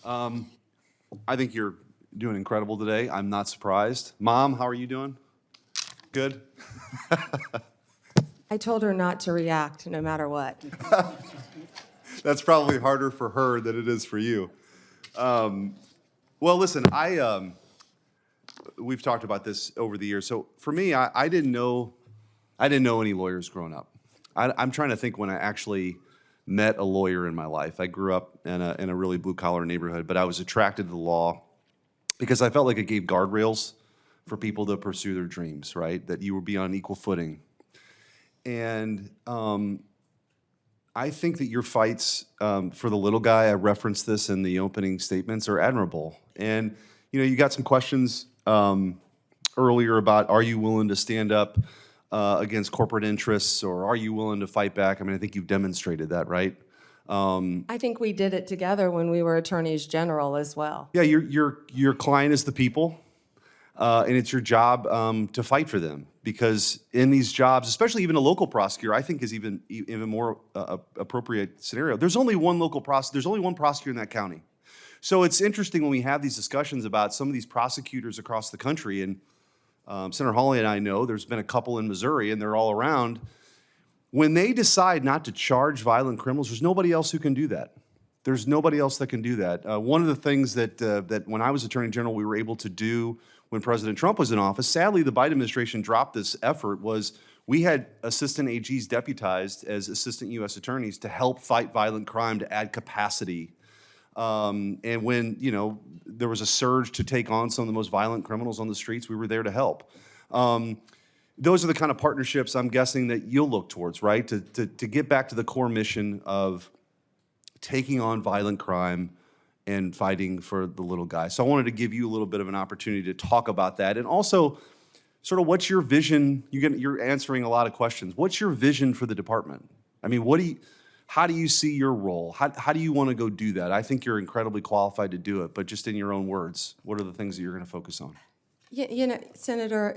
Um, I think you're doing incredible today. I'm not surprised. Mom, how are you doing? Good? I told her not to react no matter what. That's probably harder for her than it is for you. Well, listen, we've talked about this over the years. So for me, I didn't know any lawyers growing up. I'm trying to think when I actually met a lawyer in my life. I grew up in a really blue collar neighborhood, but I was attracted to the law because I felt like it gave guardrails for people to pursue their dreams, right? That you would be on equal footing. And I think that your fights for the little guy, I referenced this in the opening statements, are admirable. And you got some questions earlier about, are you willing to stand up against corporate interests, or are you willing to fight back? I mean, I think you've demonstrated that, right? I think we did it together when we were attorneys general as well. Yeah, your client is the people, and it's your job to fight for them, because in these jobs, especially even a local prosecutor, I think is even more appropriate scenario. There's only one local prosecutor. There's only one prosecutor in that county. So it's interesting when we have these discussions about some of these prosecutors across the country, and Senator Hawley and I know there's been a couple in Missouri, and they're all around. When they decide not to charge violent criminals, there's nobody else who can do that. There's nobody else that can do that. One of the things that when I was Attorney General we were able to do when President Trump was in office, sadly the Biden administration dropped this effort, was we had assistant AGs deputized as assistant U.S. attorneys to help fight violent crime, to add capacity. And when there was a surge to take on some of the most violent criminals on the streets, we were there to help. Those are the kind of partnerships I'm guessing that you'll look towards, right? To get back to the core mission of taking on violent crime and fighting for the little guy. So I wanted to give you a little bit of an opportunity to talk about that, and also sort of what's your vision? You're answering a lot of questions. What's your vision for the department? I mean, how do you see your role? How do you want to go do that? I think you're incredibly qualified to do it, but just in your own words, what are the things that you're going to focus on? Senator,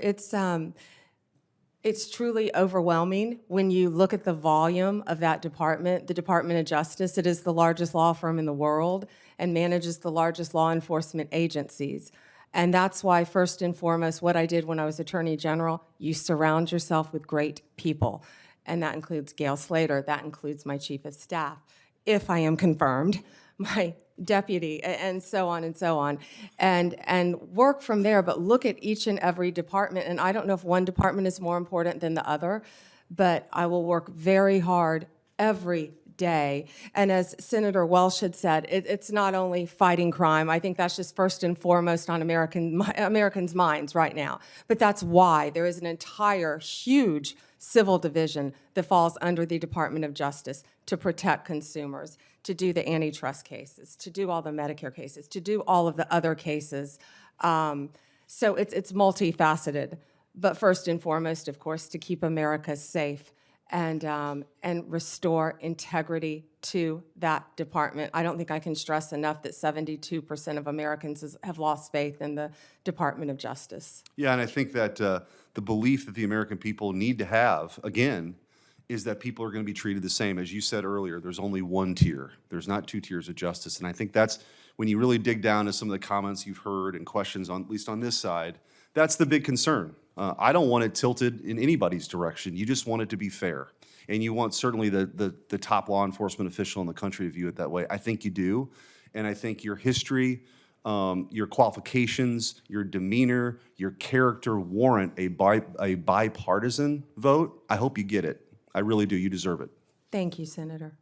it's truly overwhelming when you look at the volume of that department. The Department of Justice, it is the largest law firm in the world and manages the largest law enforcement agencies. And that's why, first and foremost, what I did when I was Attorney General, you surround yourself with great people. And that includes Gail Slater, that includes my Chief of Staff, if I am confirmed, my deputy, and so on and so on, and work from there, but look at each and every department. And I don't know if one department is more important than the other, but I will work very hard every day. And as Senator Welsh had said, it's not only fighting crime. I think that's just first and foremost on Americans' minds right now. But that's why there is an entire huge civil division that falls under the Department of Justice to protect consumers, to do the antitrust cases, to do all the Medicare cases, to do all of the other cases. So it's multifaceted. But first and foremost, of course, to keep America safe and restore integrity to that department. I don't think I can stress enough that 72% of Americans have lost faith in the Department of Justice. Yeah, and I think that the belief that the American people need to have, again, is that people are going to be treated the same. As you said earlier, there's only one tier. There's not two tiers of justice. And I think that's, when you really dig down to some of the comments you've heard and questions, at least on this side, that's the big concern. I don't want it tilted in anybody's direction. You just want it to be fair. And you want certainly the top law enforcement official in the country to view it that way. I think you do. And I think your history, your qualifications, your demeanor, your character warrant a bipartisan vote. I hope you get it. I really do. You deserve it. Thank you, Senator.